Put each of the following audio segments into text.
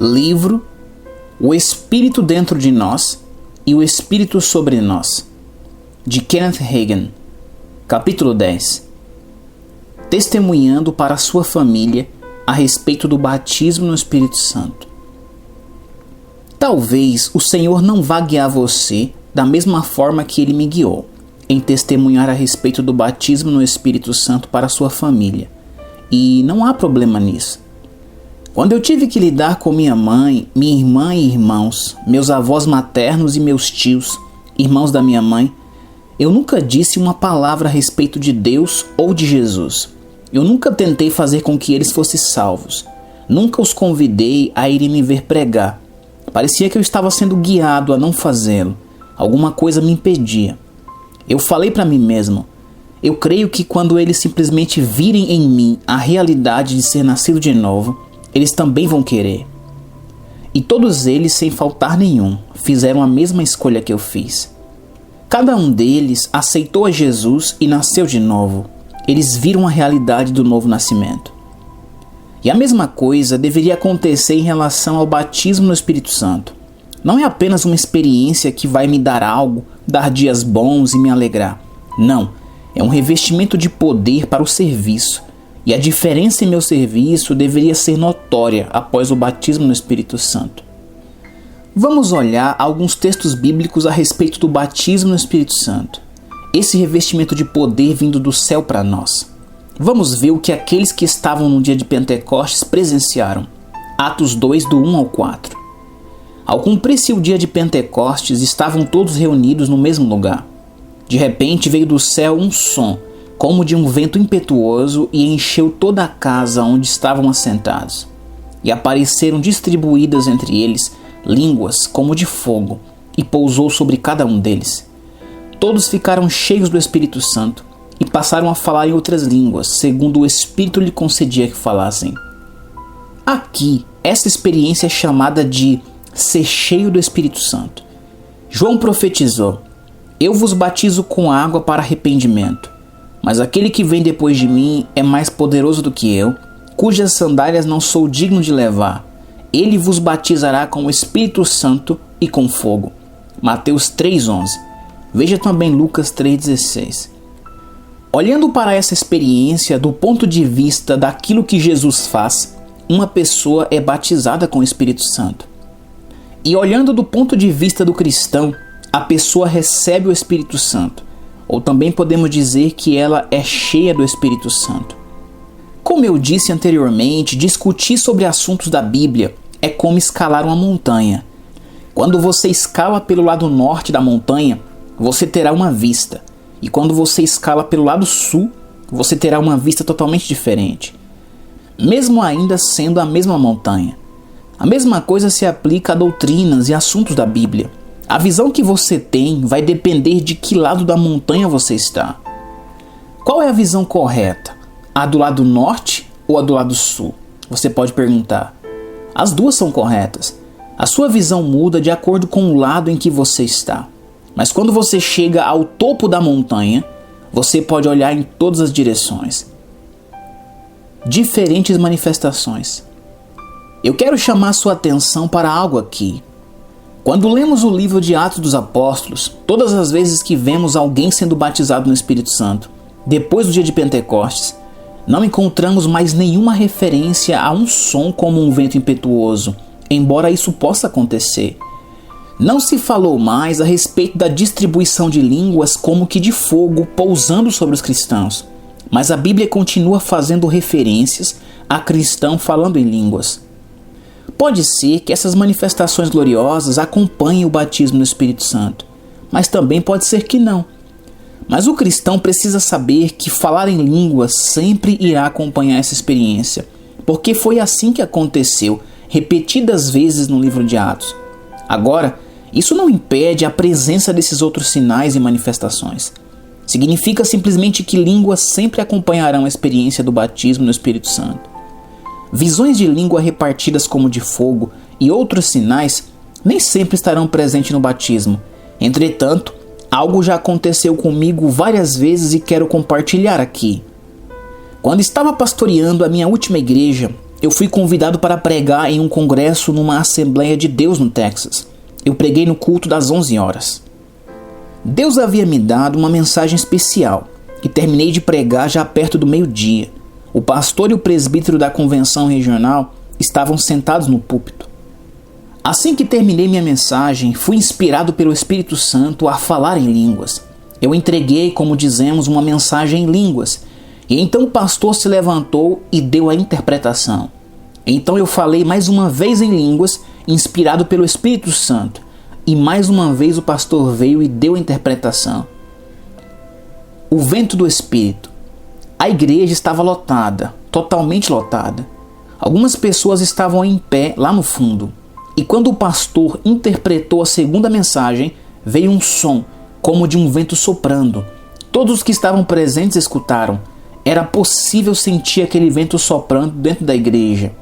livro O Espírito Dentro de Nós e o Espírito Sobre Nós, de Kenneth Hagin, capítulo 10. Testemunhando para a sua família a respeito do batismo no Espírito Santo. Talvez o Senhor não vá guiar você da mesma forma que Ele me guiou, em testemunhar a respeito do batismo no Espírito Santo para a sua família. E não há problema nisso. Quando eu tive que lidar com minha mãe, minha irmã e irmãos, meus avós maternos e meus tios, irmãos da minha mãe, eu nunca disse uma palavra a respeito de Deus ou de Jesus. Eu nunca tentei fazer com que eles fossem salvos. Nunca os convidei a irem me ver pregar. Parecia que eu estava sendo guiado a não fazê-lo. Alguma coisa me impedia. Eu falei para mim mesmo: eu creio que quando eles simplesmente virem em mim a realidade de ser nascido de novo, eles também vão querer. E todos eles, sem faltar nenhum, fizeram a mesma escolha que eu fiz. Cada um deles aceitou a Jesus e nasceu de novo. Eles viram a realidade do novo nascimento. E a mesma coisa deveria acontecer em relação ao batismo no Espírito Santo. Não é apenas uma experiência que vai me dar algo, dar dias bons e me alegrar. Não, é um revestimento de poder para o serviço. E a diferença em meu serviço deveria ser notória após o batismo no Espírito Santo. Vamos olhar alguns textos bíblicos a respeito do batismo no Espírito Santo. Esse revestimento de poder vindo do céu para nós. Vamos ver o que aqueles que estavam no dia de Pentecostes presenciaram. Atos 2, do 1 ao 4. Ao cumprir-se o dia de Pentecostes, estavam todos reunidos no mesmo lugar. De repente veio do céu um som, como de um vento impetuoso, e encheu toda a casa onde estavam assentados. E apareceram distribuídas entre eles línguas como de fogo, e pousou sobre cada um deles. Todos ficaram cheios do Espírito Santo e passaram a falar em outras línguas, segundo o Espírito lhe concedia que falassem. Aqui, essa experiência é chamada de ser cheio do Espírito Santo. João profetizou: eu vos batizo com água para arrependimento, mas aquele que vem depois de mim é mais poderoso do que eu, cujas sandálias não sou digno de levar. Ele vos batizará com o Espírito Santo e com fogo. Mateus 3,11. Veja também Lucas 3,16. Olhando para essa experiência do ponto de vista daquilo que Jesus faz, uma pessoa é batizada com o Espírito Santo. E olhando do ponto de vista do cristão, a pessoa recebe o Espírito Santo. Ou também podemos dizer que ela é cheia do Espírito Santo. Como eu disse anteriormente, discutir sobre assuntos da Bíblia é como escalar uma montanha. Quando você escala pelo lado norte da montanha, você terá uma vista. E quando você escala pelo lado sul, você terá uma vista totalmente diferente. Mesmo ainda sendo a mesma montanha. A mesma coisa se aplica a doutrinas e assuntos da Bíblia. A visão que você tem vai depender de que lado da montanha você está. Qual é a visão correta? A do lado norte ou a do lado sul? Você pode perguntar. As duas são corretas. A sua visão muda de acordo com o lado em que você está. Mas quando você chega ao topo da montanha, você pode olhar em todas as direções. Diferentes manifestações. Eu quero chamar sua atenção para algo aqui. Quando lemos o livro de Atos dos Apóstolos, todas as vezes que vemos alguém sendo batizado no Espírito Santo, depois do dia de Pentecostes, não encontramos mais nenhuma referência a um som como um vento impetuoso, embora isso possa acontecer. Não se falou mais a respeito da distribuição de línguas como que de fogo pousando sobre os cristãos, mas a Bíblia continua fazendo referências a cristão falando em línguas. Pode ser que essas manifestações gloriosas acompanhem o batismo no Espírito Santo, mas também pode ser que não. Mas o cristão precisa saber que falar em línguas sempre irá acompanhar essa experiência, porque foi assim que aconteceu repetidas vezes no livro de Atos. Agora, isso não impede a presença desses outros sinais e manifestações. Significa simplesmente que línguas sempre acompanharão a experiência do batismo no Espírito Santo. Visões de língua repartidas como de fogo e outros sinais nem sempre estarão presentes no batismo. Entretanto, algo já aconteceu comigo várias vezes e quero compartilhar aqui. Quando estava pastoreando a minha última igreja, eu fui convidado para pregar em um congresso numa Assembleia de Deus no Texas. Eu preguei no culto das 11 horas. Deus havia me dado uma mensagem especial e terminei de pregar já perto do meio-dia. O pastor e o presbítero da convenção regional estavam sentados no púlpito. Assim que terminei minha mensagem, fui inspirado pelo Espírito Santo a falar em línguas. Eu entreguei, como dizemos, uma mensagem em línguas, e então o pastor se levantou e deu a interpretação. Então eu falei mais uma vez em línguas, inspirado pelo Espírito Santo, e mais uma vez o pastor veio e deu a interpretação. O vento do Espírito. A igreja estava lotada, totalmente lotada. Algumas pessoas estavam em pé lá no fundo. E quando o pastor interpretou a segunda mensagem, veio um som, como de um vento soprando. Todos os que estavam presentes escutaram. Era possível sentir aquele vento soprando dentro da igreja.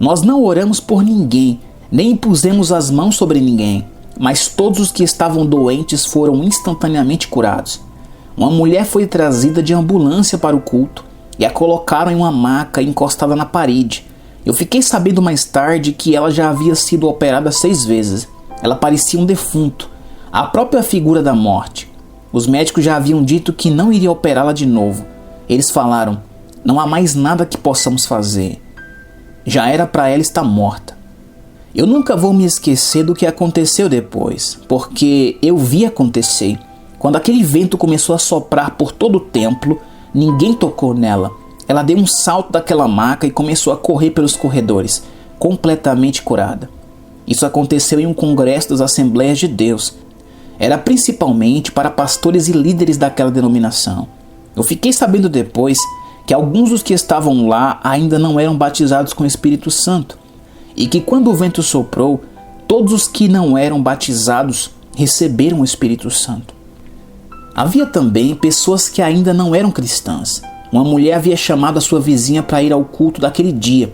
Nós não oramos por ninguém, nem impusemos as mãos sobre ninguém, mas todos os que estavam doentes foram instantaneamente curados. Uma mulher foi trazida de ambulância para o culto e a colocaram em uma maca encostada na parede. Eu fiquei sabendo mais tarde que ela já havia sido operada 6 vezes. Ela parecia um defunto, a própria figura da morte. Os médicos já haviam dito que não iriam operá-la de novo. Eles falaram: não há mais nada que possamos fazer. Já era para ela estar morta. Eu nunca vou me esquecer do que aconteceu depois, porque eu vi acontecer. Quando aquele vento começou a soprar por todo o templo, ninguém tocou nela. Ela deu um salto daquela maca e começou a correr pelos corredores, completamente curada. Isso aconteceu em um congresso das Assembleias de Deus. Era principalmente para pastores e líderes daquela denominação. Eu fiquei sabendo depois que alguns dos que estavam lá ainda não eram batizados com o Espírito Santo, e que quando o vento soprou, todos os que não eram batizados receberam o Espírito Santo. Havia também pessoas que ainda não eram cristãs. Uma mulher havia chamado a sua vizinha para ir ao culto daquele dia.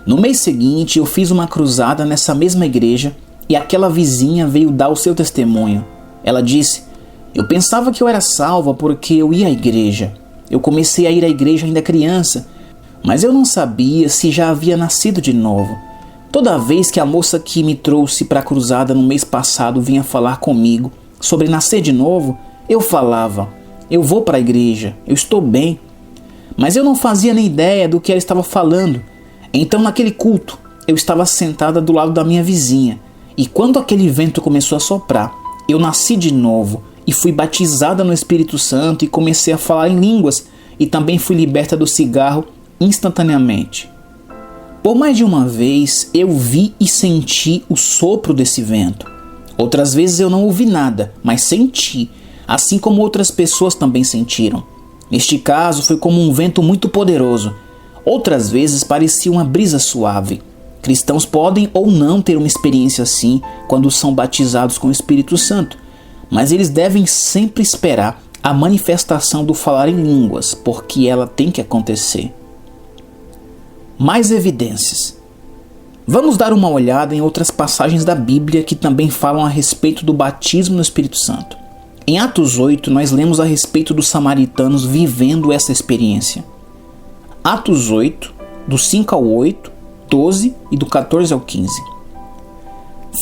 No mês seguinte, eu fiz uma cruzada nessa mesma igreja e aquela vizinha veio dar o seu testemunho. Ela disse: eu pensava que eu era salva porque eu ia à igreja. Eu comecei a ir à igreja ainda criança, mas eu não sabia se já havia nascido de novo. Toda vez que a moça que me trouxe para a cruzada no mês passado vinha falar comigo sobre nascer de novo, eu falava: eu vou para a igreja, eu estou bem. Mas eu não fazia nem ideia do que ela estava falando. Então naquele culto, eu estava sentada do lado da minha vizinha, e quando aquele vento começou a soprar, eu nasci de novo e fui batizada no Espírito Santo e comecei a falar em línguas, e também fui liberta do cigarro instantaneamente. Por mais de uma vez eu vi e senti o sopro desse vento. Outras vezes eu não ouvi nada, mas senti, assim como outras pessoas também sentiram. Neste caso foi como um vento muito poderoso. Outras vezes parecia uma brisa suave. Cristãos podem ou não ter uma experiência assim quando são batizados com o Espírito Santo, mas eles devem sempre esperar a manifestação do falar em línguas, porque ela tem que acontecer. Mais evidências. Vamos dar uma olhada em outras passagens da Bíblia que também falam a respeito do batismo no Espírito Santo. Em Atos 8, nós lemos a respeito dos samaritanos vivendo essa experiência. Atos 8, do 5 ao 8, 12 e do 14 ao 15.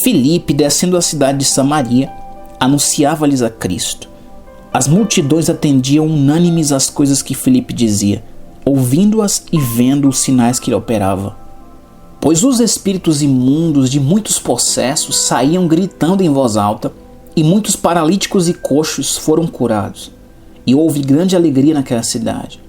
Filipe, descendo a cidade de Samaria, anunciava-lhes a Cristo. As multidões atendiam unânimes às coisas que Filipe dizia, ouvindo-as e vendo os sinais que ele operava. Pois os espíritos imundos de muitos possessos saíam gritando em voz alta, e muitos paralíticos e coxos foram curados, e houve grande alegria naquela cidade.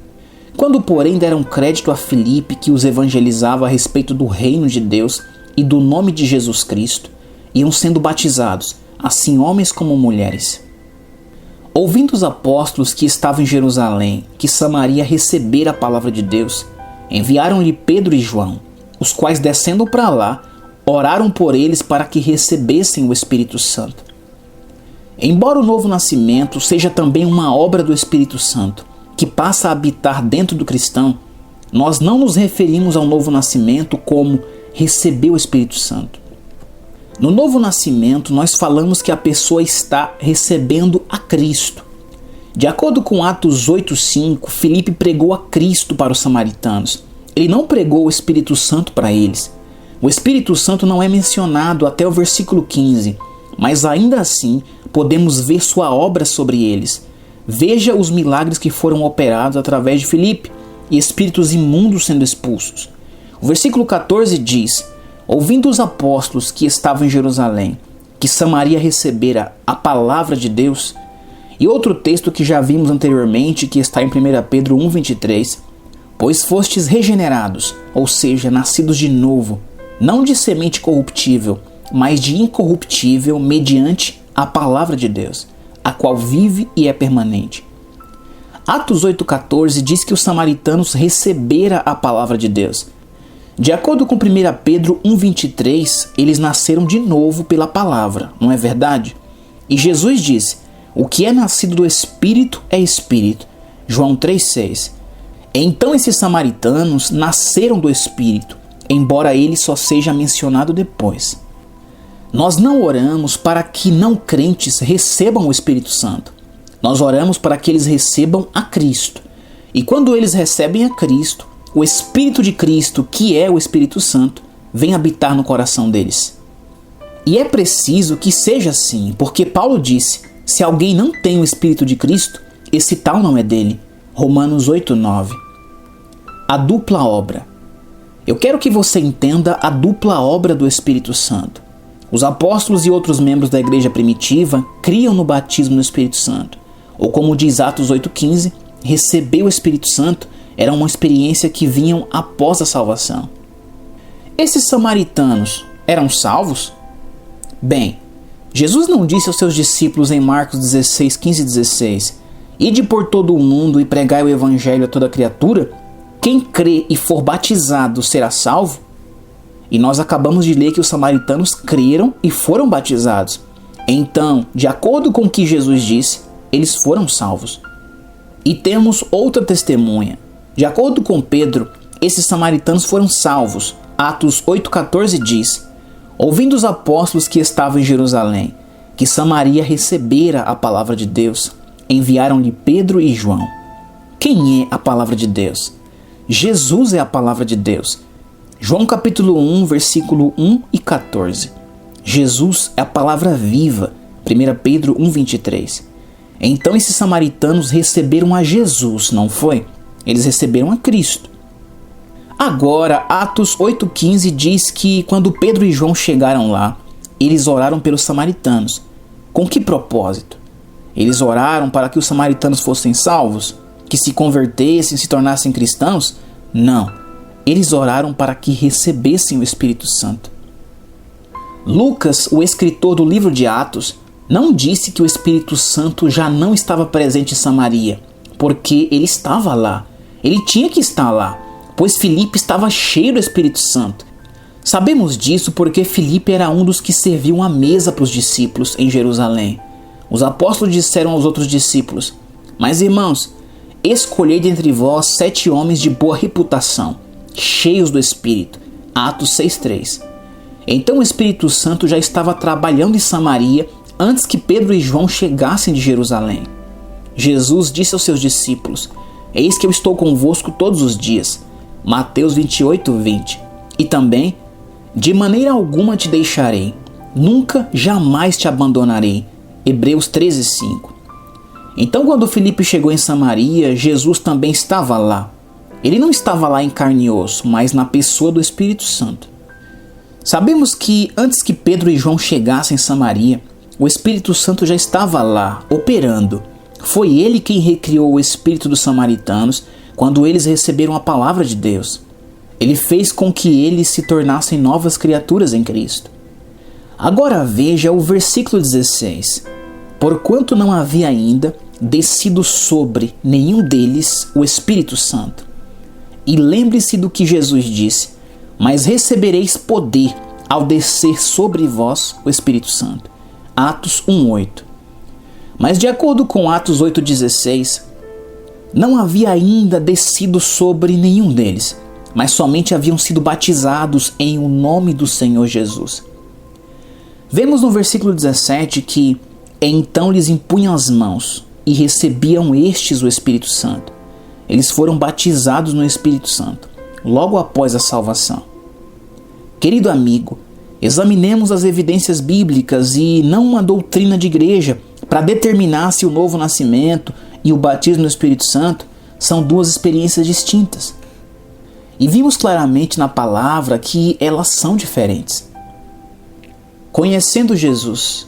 Quando, porém, deram crédito a Filipe, que os evangelizava a respeito do reino de Deus e do nome de Jesus Cristo, iam sendo batizados, assim homens como mulheres. Ouvindo os apóstolos que estavam em Jerusalém, que Samaria recebera a palavra de Deus, enviaram-lhe Pedro e João, os quais, descendo para lá, oraram por eles para que recebessem o Espírito Santo. Embora o novo nascimento seja também uma obra do Espírito Santo, que passa a habitar dentro do cristão, nós não nos referimos ao novo nascimento como receber o Espírito Santo. No novo nascimento, nós falamos que a pessoa está recebendo a Cristo. De acordo com Atos 8:5, Filipe pregou a Cristo para os samaritanos, ele não pregou o Espírito Santo para eles. O Espírito Santo não é mencionado até o versículo 15, mas ainda assim podemos ver sua obra sobre eles. Veja os milagres que foram operados através de Filipe e espíritos imundos sendo expulsos. O versículo 14 diz: ouvindo os apóstolos que estavam em Jerusalém, que Samaria recebera a palavra de Deus. E outro texto que já vimos anteriormente, que está em 1 Pedro 1,23, pois fostes regenerados, ou seja, nascidos de novo, não de semente corruptível, mas de incorruptível, mediante a palavra de Deus, a qual vive e é permanente. Atos 8,14 diz que os samaritanos receberam a palavra de Deus. De acordo com 1 Pedro 1,23, eles nasceram de novo pela palavra, não é verdade? E Jesus disse: o que é nascido do Espírito é Espírito. João 3,6. Então esses samaritanos nasceram do Espírito, embora ele só seja mencionado depois. Nós não oramos para que não crentes recebam o Espírito Santo. Nós oramos para que eles recebam a Cristo. E quando eles recebem a Cristo, o Espírito de Cristo, que é o Espírito Santo, vem habitar no coração deles. E é preciso que seja assim, porque Paulo disse: se alguém não tem o Espírito de Cristo, esse tal não é dele. Romanos 8,9. A dupla obra. Eu quero que você entenda a dupla obra do Espírito Santo. Os apóstolos e outros membros da igreja primitiva criam no batismo no Espírito Santo. Ou como diz Atos 8,15, receber o Espírito Santo era uma experiência que vinham após a salvação. Esses samaritanos eram salvos? Bem, Jesus não disse aos seus discípulos em Marcos 16, 15 e 16: ide por todo o mundo e pregai o evangelho a toda criatura? Quem crê e for batizado será salvo? E nós acabamos de ler que os samaritanos creram e foram batizados. Então, de acordo com o que Jesus disse, eles foram salvos. E temos outra testemunha. De acordo com Pedro, esses samaritanos foram salvos. Atos 8,14 diz: ouvindo os apóstolos que estavam em Jerusalém, que Samaria recebera a palavra de Deus, enviaram-lhe Pedro e João. Quem é a palavra de Deus? Jesus é a palavra de Deus. João capítulo 1, versículo 1 e 14. Jesus é a palavra viva. 1 Pedro 1,23. Então esses samaritanos receberam a Jesus, não foi? Eles receberam a Cristo. Agora, Atos 8,15 diz que quando Pedro e João chegaram lá, eles oraram pelos samaritanos. Com que propósito? Eles oraram para que os samaritanos fossem salvos? Que se convertessem, se tornassem cristãos? Não. Eles oraram para que recebessem o Espírito Santo. Lucas, o escritor do livro de Atos, não disse que o Espírito Santo já não estava presente em Samaria, porque ele estava lá. Ele tinha que estar lá, pois Filipe estava cheio do Espírito Santo. Sabemos disso porque Filipe era um dos que serviam a mesa para os discípulos em Jerusalém. Os apóstolos disseram aos outros discípulos: mas irmãos, escolhei dentre vós 7 homens de boa reputação, cheios do Espírito. Atos 6,3. Então o Espírito Santo já estava trabalhando em Samaria antes que Pedro e João chegassem de Jerusalém. Jesus disse aos seus discípulos: eis que eu estou convosco todos os dias. Mateus 28:20. E também: de maneira alguma te deixarei, nunca, jamais te abandonarei. Hebreus 13:5. Então quando Filipe chegou em Samaria, Jesus também estava lá. Ele não estava lá em carne e osso, mas na pessoa do Espírito Santo. Sabemos que antes que Pedro e João chegassem em Samaria, o Espírito Santo já estava lá, operando. Foi ele quem recriou o espírito dos samaritanos quando eles receberam a palavra de Deus. Ele fez com que eles se tornassem novas criaturas em Cristo. Agora veja o versículo 16. Porquanto não havia ainda descido sobre nenhum deles o Espírito Santo. E lembre-se do que Jesus disse: mas recebereis poder ao descer sobre vós o Espírito Santo. Atos 1:8. Mas de acordo com Atos 8:16, não havia ainda descido sobre nenhum deles, mas somente haviam sido batizados em o nome do Senhor Jesus. Vemos no versículo 17 que então lhes impunham as mãos e recebiam estes o Espírito Santo. Eles foram batizados no Espírito Santo. logo após a salvação. Querido amigo, examinemos as evidências bíblicas e não uma doutrina de igreja para determinar se o novo nascimento e o batismo no Espírito Santo são duas experiências distintas. E vimos claramente na palavra que elas são diferentes. Conhecendo Jesus.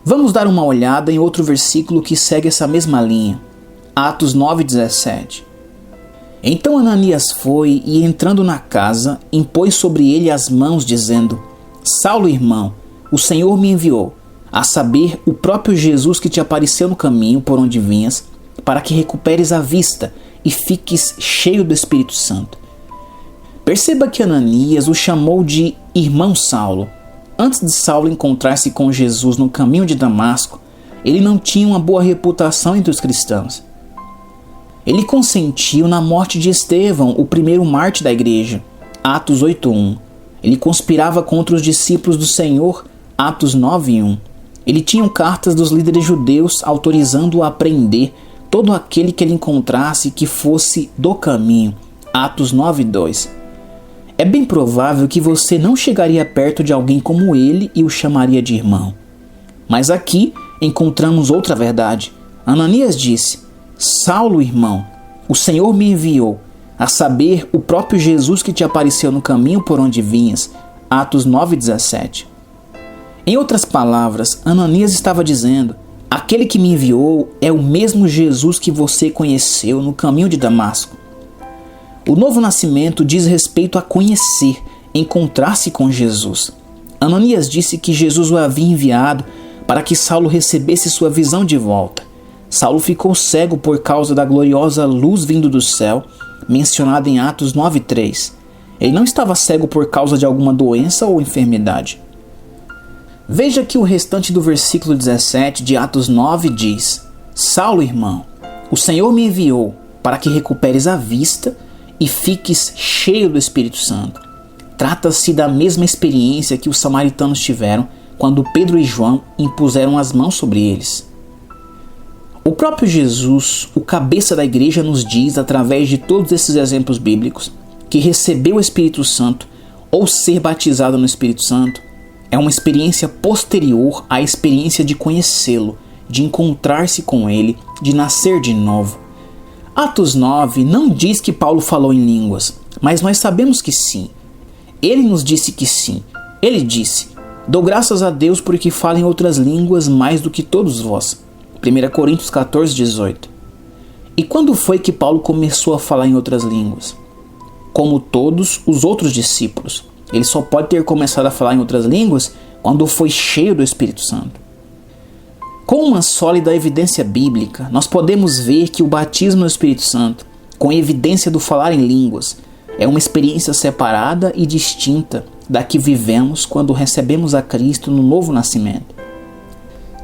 Vamos dar uma olhada em outro versículo que segue essa mesma linha. Atos 9:17. Então Ananias foi e, entrando na casa, impôs sobre ele as mãos, dizendo: Saulo, irmão, o Senhor me enviou, a saber, o próprio Jesus que te apareceu no caminho por onde vinhas, para que recuperes a vista e fiques cheio do Espírito Santo. Perceba que Ananias o chamou de irmão Saulo. Antes de Saulo encontrar-se com Jesus no caminho de Damasco, ele não tinha uma boa reputação entre os cristãos. Ele consentiu na morte de Estevão, o primeiro mártir da igreja, Atos 8:1. Ele conspirava contra os discípulos do Senhor, Atos 9:1. Ele tinha cartas dos líderes judeus autorizando-o a prender todo aquele que ele encontrasse que fosse do caminho, Atos 9:2. É bem provável que você não chegaria perto de alguém como ele e o chamaria de irmão. Mas aqui encontramos outra verdade. Ananias disse: Saulo, irmão, o Senhor me enviou, a saber, o próprio Jesus que te apareceu no caminho por onde vinhas, Atos 9:17. Em outras palavras, Ananias estava dizendo: aquele que me enviou é o mesmo Jesus que você conheceu no caminho de Damasco. O novo nascimento diz respeito a conhecer, encontrar-se com Jesus. Ananias disse que Jesus o havia enviado para que Saulo recebesse sua visão de volta. Saulo ficou cego por causa da gloriosa luz vindo do céu, mencionada em Atos 9:3. Ele não estava cego por causa de alguma doença ou enfermidade. Veja que o restante do versículo 17 de Atos 9 diz: Saulo, irmão, o Senhor me enviou para que recuperes a vista e fiques cheio do Espírito Santo. Trata-se da mesma experiência que os samaritanos tiveram quando Pedro e João impuseram as mãos sobre eles. O próprio Jesus, o cabeça da igreja, nos diz, através de todos esses exemplos bíblicos, que receber o Espírito Santo ou ser batizado no Espírito Santo é uma experiência posterior à experiência de conhecê-lo, de encontrar-se com ele, de nascer de novo. Atos 9 não diz que Paulo falou em línguas, mas nós sabemos que sim. Ele nos disse que sim. Ele disse: dou graças a Deus porque falo em outras línguas mais do que todos vós. 1 Coríntios 14:18. E quando foi que Paulo começou a falar em outras línguas? Como todos os outros discípulos. Ele só pode ter começado a falar em outras línguas quando foi cheio do Espírito Santo. Com uma sólida evidência bíblica, nós podemos ver que o batismo no Espírito Santo, com evidência do falar em línguas, é uma experiência separada e distinta da que vivemos quando recebemos a Cristo no novo nascimento.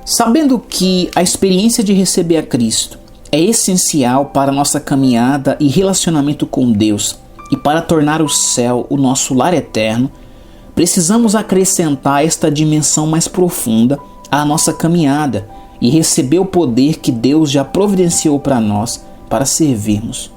Sabendo que a experiência de receber a Cristo é essencial para a nossa caminhada e relacionamento com Deus e para tornar o céu o nosso lar eterno, precisamos acrescentar esta dimensão mais profunda à nossa caminhada e receber o poder que Deus já providenciou para nós para servirmos.